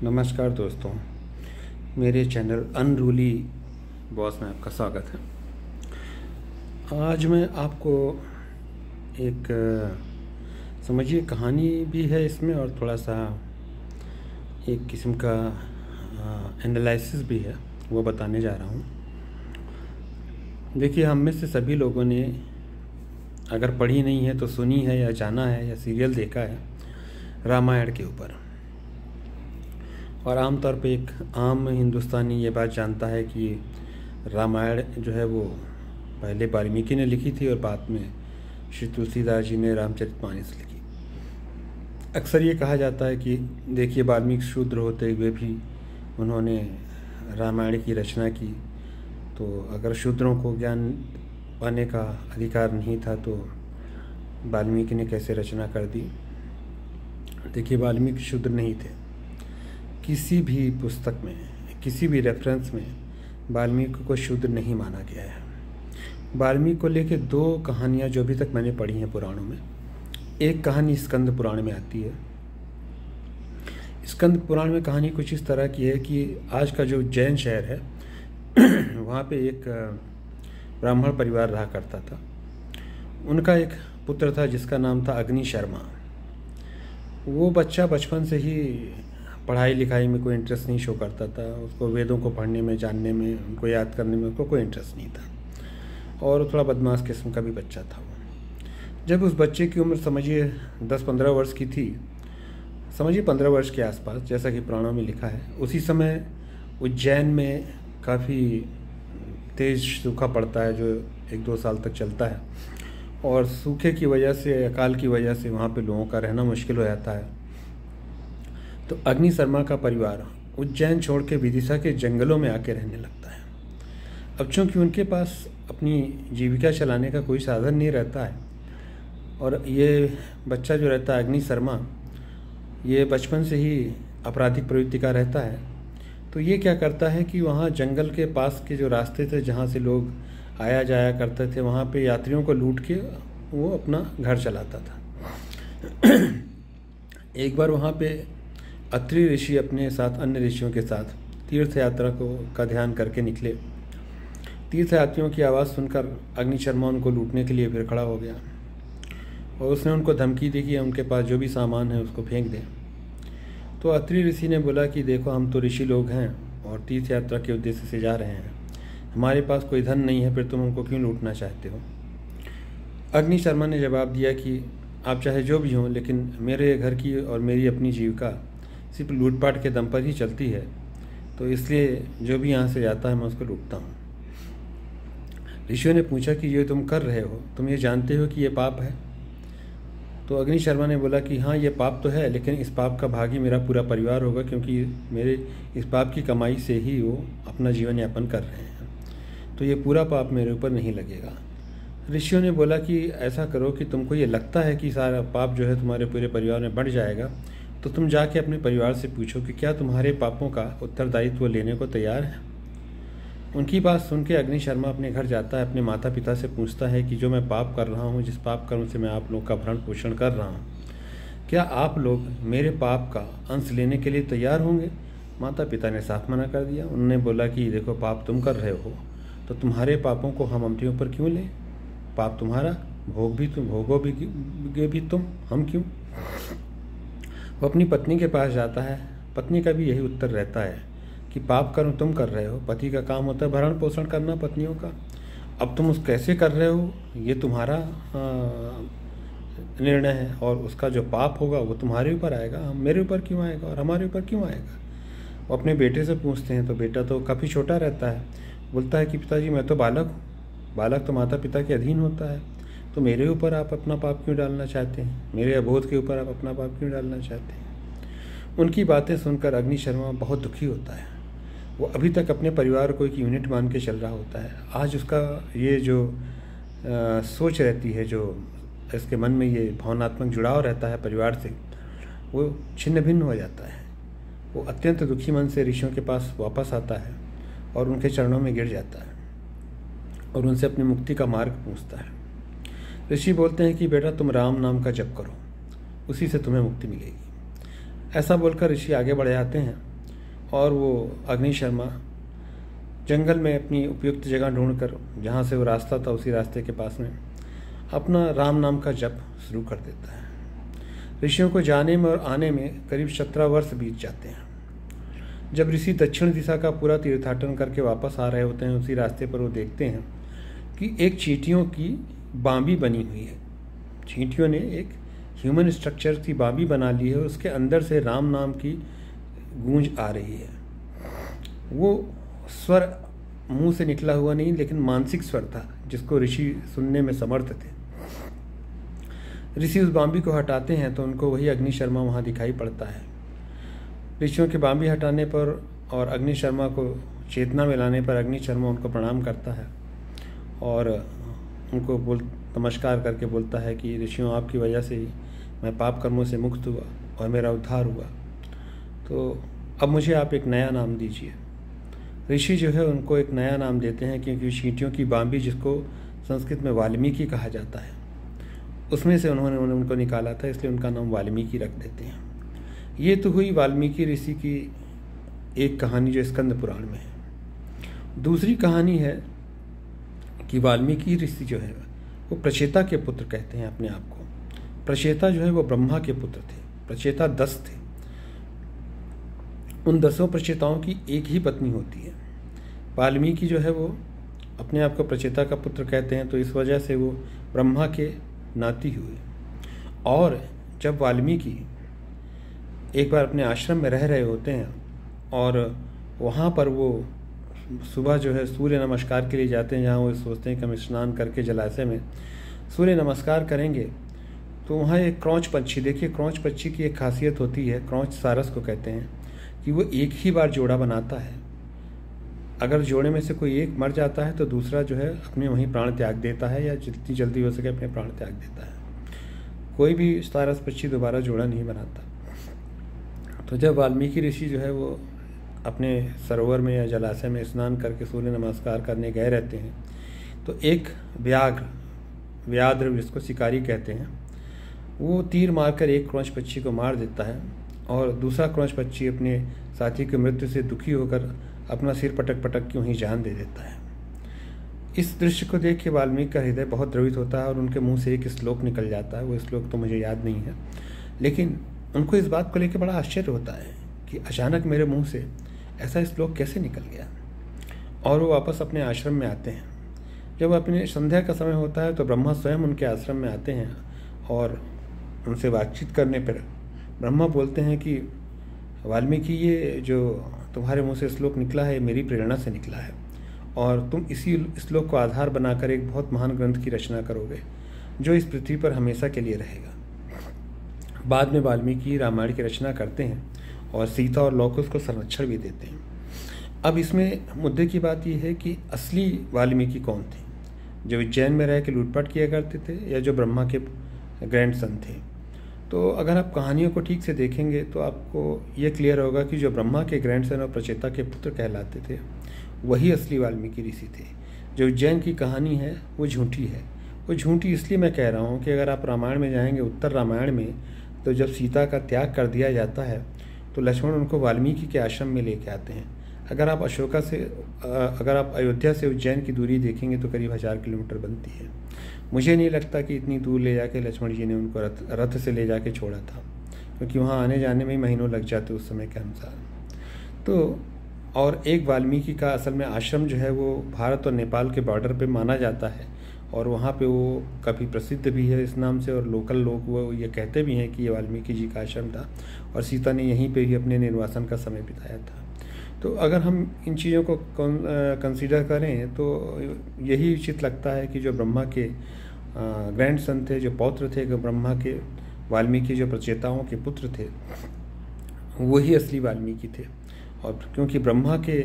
नमस्कार दोस्तों, मेरे चैनल अनरूली बॉस में आपका स्वागत है। आज मैं आपको एक समझिए कहानी भी है इसमें और थोड़ा सा एक किस्म का एनालिसिस भी है, वो बताने जा रहा हूँ। देखिए, हम में से सभी लोगों ने अगर पढ़ी नहीं है तो सुनी है या जाना है या सीरियल देखा है रामायण के ऊपर। और आमतौर पे एक आम हिंदुस्तानी ये बात जानता है कि रामायण जो है वो पहले वाल्मीकि ने लिखी थी और बाद में श्री तुलसीदास जी ने रामचरितमानस लिखी। अक्सर ये कहा जाता है कि देखिए, वाल्मीकि शूद्र होते हुए भी उन्होंने रामायण की रचना की, तो अगर शूद्रों को ज्ञान पाने का अधिकार नहीं था तो वाल्मीकि ने कैसे रचना कर दी। देखिए, वाल्मीकि शूद्र नहीं थे। किसी भी पुस्तक में, किसी भी रेफरेंस में वाल्मीकि को शूद्र नहीं माना गया है। वाल्मीकि को लेके दो कहानियाँ जो अभी तक मैंने पढ़ी हैं पुराणों में। एक कहानी स्कंद पुराण में आती है। स्कंद पुराण में कहानी कुछ इस तरह की है कि आज का जो जैन शहर है वहाँ पे एक ब्राह्मण परिवार रहा करता था। उनका एक पुत्र था जिसका नाम था अग्नि शर्मा। वो बच्चा बचपन से ही पढ़ाई लिखाई में कोई इंटरेस्ट नहीं शो करता था। उसको वेदों को पढ़ने में, जानने में, उनको याद करने में उसको कोई इंटरेस्ट नहीं था और थोड़ा बदमाश किस्म का भी बच्चा था वो। जब उस बच्चे की उम्र समझिए 10-15 वर्ष की थी, समझिए 15 वर्ष के आसपास, जैसा कि पुराणों में लिखा है, उसी समय उज्जैन में काफ़ी तेज़ सूखा पड़ता है जो 1-2 साल तक चलता है। और सूखे की वजह से, अकाल की वजह से वहाँ पे लोगों का रहना मुश्किल हो जाता है। तो अग्नि शर्मा का परिवार उज्जैन छोड़ के विदिशा के जंगलों में आके रहने लगता है। अब चूँकि उनके पास अपनी जीविका चलाने का कोई साधन नहीं रहता है और ये बच्चा जो रहता है अग्नि शर्मा, ये बचपन से ही आपराधिक प्रवृत्ति का रहता है। तो ये क्या करता है कि वहाँ जंगल के पास के जो रास्ते थे जहाँ से लोग आया जाया करते थे, वहाँ पे यात्रियों को लूट के वो अपना घर चलाता था। एक बार वहाँ पे अत्रि ऋषि अपने साथ अन्य ऋषियों के साथ तीर्थ यात्रा का ध्यान करके निकले। तीर्थ यात्रियों की आवाज़ सुनकर अग्नि शर्मा उनको लूटने के लिए फिर खड़ा हो गया और उसने उनको धमकी दी कि उनके पास जो भी सामान है उसको फेंक दें। तो अत्रि ऋषि ने बोला कि देखो, हम तो ऋषि लोग हैं और तीर्थ यात्रा के उद्देश्य से जा रहे हैं, हमारे पास कोई धन नहीं है, फिर तुम हमको क्यों लूटना चाहते हो। अग्नि शर्मा ने जवाब दिया कि आप चाहे जो भी हों, लेकिन मेरे घर की और मेरी अपनी जीविका सिर्फ लूटपाट के दम पर ही चलती है, तो इसलिए जो भी यहाँ से जाता है मैं उसको लूटता हूँ। ऋषियों ने पूछा कि ये तुम कर रहे हो, तुम ये जानते हो कि ये पाप है। तो अग्नि शर्मा ने बोला कि हाँ, ये पाप तो है, लेकिन इस पाप का भागी मेरा पूरा परिवार होगा, क्योंकि मेरे इस पाप की कमाई से ही वो अपना जीवन यापन कर रहे हैं, तो ये पूरा पाप मेरे ऊपर नहीं लगेगा। ऋषियों ने बोला कि ऐसा करो कि तुमको ये लगता है कि सारा पाप जो है तुम्हारे पूरे परिवार में बढ़ जाएगा, तो तुम जाके अपने परिवार से पूछो कि क्या तुम्हारे पापों का उत्तरदायित्व लेने को तैयार है। उनकी बात सुन के अग्नि शर्मा अपने घर जाता है, अपने माता पिता से पूछता है कि जो मैं पाप कर रहा हूँ, जिस पाप कर्म से मैं आप लोग का भरण पोषण कर रहा हूँ, क्या आप लोग मेरे पाप का अंश लेने के लिए तैयार होंगे। माता पिता ने साफ मना कर दिया। उन्होंने बोला कि देखो, पाप तुम कर रहे हो तो तुम्हारे पापों को हम अपने ऊपर क्यों लें, पाप तुम्हारा, भोग भी तुम भोगोगे भी तुम, हम क्यों। वो अपनी पत्नी के पास जाता है। पत्नी का भी यही उत्तर रहता है कि पाप कर्म तुम कर रहे हो, पति का काम होता है भरण पोषण करना पत्नियों का, अब तुम उस कैसे कर रहे हो ये तुम्हारा निर्णय है, और उसका जो पाप होगा वो तुम्हारे ऊपर आएगा, मेरे ऊपर क्यों आएगा और हमारे ऊपर क्यों आएगा। वो अपने बेटे से पूछते हैं तो बेटा तो काफ़ी छोटा रहता है, बोलता है कि पिताजी, मैं तो बालक हूँ, बालक तो माता पिता के अधीन होता है, तो मेरे ऊपर आप अपना पाप क्यों डालना चाहते हैं, मेरे अबोध के ऊपर आप अपना पाप क्यों डालना चाहते हैं। उनकी बातें सुनकर अग्नि शर्मा बहुत दुखी होता है। वो अभी तक अपने परिवार को एक यूनिट मान के चल रहा होता है। आज उसका ये जो सोच रहती है, जो इसके मन में ये भावनात्मक जुड़ाव रहता है परिवार से, वो छिन्न भिन्न हो जाता है। वो अत्यंत दुखी मन से ऋषियों के पास वापस आता है और उनके चरणों में गिर जाता है और उनसे अपनी मुक्ति का मार्ग पूछता है। ऋषि बोलते हैं कि बेटा, तुम राम नाम का जप करो, उसी से तुम्हें मुक्ति मिलेगी। ऐसा बोलकर ऋषि आगे बढ़ जाते हैं और वो अग्नि शर्मा जंगल में अपनी उपयुक्त जगह ढूंढकर जहाँ से वो रास्ता था उसी रास्ते के पास में अपना राम नाम का जप शुरू कर देता है। ऋषियों को जाने में और आने में करीब 17 वर्ष बीत जाते हैं। जब ऋषि दक्षिण दिशा का पूरा तीर्थाटन करके वापस आ रहे होते हैं, उसी रास्ते पर वो देखते हैं कि एक चींटियों की बांबी बनी हुई है। चींटियों ने एक ह्यूमन स्ट्रक्चर की बांबी बना ली है और उसके अंदर से राम नाम की गूंज आ रही है। वो स्वर मुंह से निकला हुआ नहीं, लेकिन मानसिक स्वर था जिसको ऋषि सुनने में समर्थ थे। ऋषि उस बांबी को हटाते हैं तो उनको वही अग्नि शर्मा वहाँ दिखाई पड़ता है। ऋषियों के बांबी हटाने पर और अग्नि शर्मा को चेतना में लाने पर अग्नि शर्मा उनको प्रणाम करता है और उनको नमस्कार करके बोलता है कि ऋषियों, आपकी वजह से ही मैं पाप कर्मों से मुक्त हुआ और मेरा उद्धार हुआ, तो अब मुझे आप एक नया नाम दीजिए। ऋषि जो है उनको एक नया नाम देते हैं, क्योंकि चींटियों की बांबी, जिसको संस्कृत में वाल्मीकि कहा जाता है, उसमें से उन्होंने उनको निकाला था, इसलिए उनका नाम वाल्मीकि रख देते हैं। ये तो हुई वाल्मीकि ऋषि की एक कहानी जो स्कंद पुराण में है। दूसरी कहानी है कि वाल्मीकि ऋषि जो है वो प्रचेता के पुत्र कहते हैं अपने आप को। प्रचेता जो है वो ब्रह्मा के पुत्र थे। प्रचेता 10 थे। उन 10 प्रचेताओं की एक ही पत्नी होती है। वाल्मीकि जो है वो अपने आप को प्रचेता का पुत्र कहते हैं, तो इस वजह से वो ब्रह्मा के नाती हुए। और जब वाल्मीकि एक बार अपने आश्रम में रह रहे होते हैं और वहाँ पर वो सुबह जो है सूर्य नमस्कार के लिए जाते हैं, जहाँ वो सोचते हैं कि हम स्नान करके जलाशय में सूर्य नमस्कार करेंगे, तो वहाँ एक क्रौच पक्षी, देखिए क्रौच पक्षी की एक खासियत होती है, क्रौच सारस को कहते हैं, कि वो एक ही बार जोड़ा बनाता है। अगर जोड़े में से कोई एक मर जाता है तो दूसरा जो है अपने वहीं प्राण त्याग देता है, या जितनी जल्दी हो सके अपने प्राण त्याग देता है। कोई भी सारस पक्षी दोबारा जोड़ा नहीं बनाता। तो जब वाल्मीकि ऋषि जो है वो अपने सरोवर में या जलाशय में स्नान करके सूर्य नमस्कार करने गए रहते हैं, तो एक व्याघ्र जिसको शिकारी कहते हैं, वो तीर मारकर एक क्रौच पक्षी को मार देता है और दूसरा क्रौच पक्षी अपने साथी की मृत्यु से दुखी होकर अपना सिर पटक पटक के वहीं जान दे देता है। इस दृश्य को देख के वाल्मीकि का हृदय बहुत द्रवित होता है और उनके मुंह से एक श्लोक निकल जाता है। वो श्लोक तो मुझे याद नहीं है, लेकिन उनको इस बात को लेकर बड़ा आश्चर्य होता है कि अचानक मेरे मुंह से ऐसा श्लोक कैसे निकल गया। और वो वापस अपने आश्रम में आते हैं। जब अपने संध्या का समय होता है तो ब्रह्मा स्वयं उनके आश्रम में आते हैं और उनसे बातचीत करने पर ब्रह्मा बोलते हैं कि वाल्मीकि, ये जो तुम्हारे मुंह से श्लोक निकला है मेरी प्रेरणा से निकला है और तुम इसी श्लोक को आधार बनाकर एक बहुत महान ग्रंथ की रचना करोगे जो इस पृथ्वी पर हमेशा के लिए रहेगा। बाद में वाल्मीकि रामायण की रचना करते हैं और सीता और लौकुश को संरक्षण भी देते हैं। अब इसमें मुद्दे की बात यह है कि असली वाल्मीकि कौन थे, जो उज्जैन में रह के लूटपाट किया करते थे या जो ब्रह्मा के ग्रैंडसन थे। तो अगर आप कहानियों को ठीक से देखेंगे तो आपको ये क्लियर होगा कि जो ब्रह्मा के ग्रैंडसन और प्रचेता के पुत्र कहलाते थे वही असली वाल्मीकि ऋषि थे। जो उज्जैन की कहानी है वो झूठी है। वो झूठी इसलिए मैं कह रहा हूँ कि अगर आप रामायण में जाएंगे, उत्तर रामायण में, तो जब सीता का त्याग कर दिया जाता है तो लक्ष्मण उनको वाल्मीकि के आश्रम में लेके आते हैं। अगर आप अयोध्या से उज्जैन की दूरी देखेंगे तो करीब 1000 किलोमीटर बनती है। मुझे नहीं लगता कि इतनी दूर ले जाके लक्ष्मण जी ने उनको रथ से ले जाके छोड़ा था, क्योंकि वहाँ आने जाने में ही महीनों लग जाते उस समय के अनुसार। तो और एक वाल्मीकि का असल में आश्रम जो है वो भारत और नेपाल के बॉर्डर पे माना जाता है और वहाँ पे वो काफ़ी प्रसिद्ध भी है इस नाम से, और लोकल लोग वो ये कहते भी हैं कि ये वाल्मीकि जी का आश्रम था और सीता ने यहीं पे ही अपने निर्वासन का समय बिताया था। तो अगर हम इन चीज़ों को कंसीडर करें तो यही उचित लगता है कि जो ब्रह्मा के ग्रैंडसन थे, जो पौत्र थे, कि ब्रह्मा के वाल्मीकि जो प्रचेताओं के पुत्र थे, वही असली वाल्मीकि थे। और क्योंकि ब्रह्मा के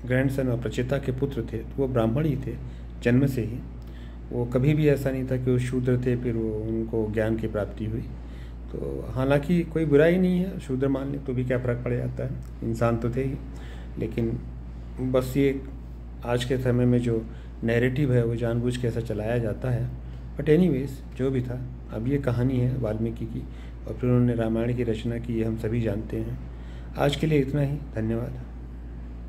ग्रैंडसन और प्रचेता के पुत्र थे तो वो ब्राह्मण ही थे जन्म से ही। वो कभी भी ऐसा नहीं था कि वो शूद्र थे फिर वो उनको ज्ञान की प्राप्ति हुई। तो हालांकि कोई बुराई नहीं है, शूद्र मान ले तो भी क्या फ़र्क पड़ जाता है, इंसान तो थे ही। लेकिन बस ये आज के समय में जो नैरेटिव है वो जानबूझ के ऐसा चलाया जाता है। बट एनीवेज जो भी था, अब ये कहानी है वाल्मीकि की और फिर उन्होंने रामायण की रचना की, ये हम सभी जानते हैं। आज के लिए इतना ही, धन्यवाद।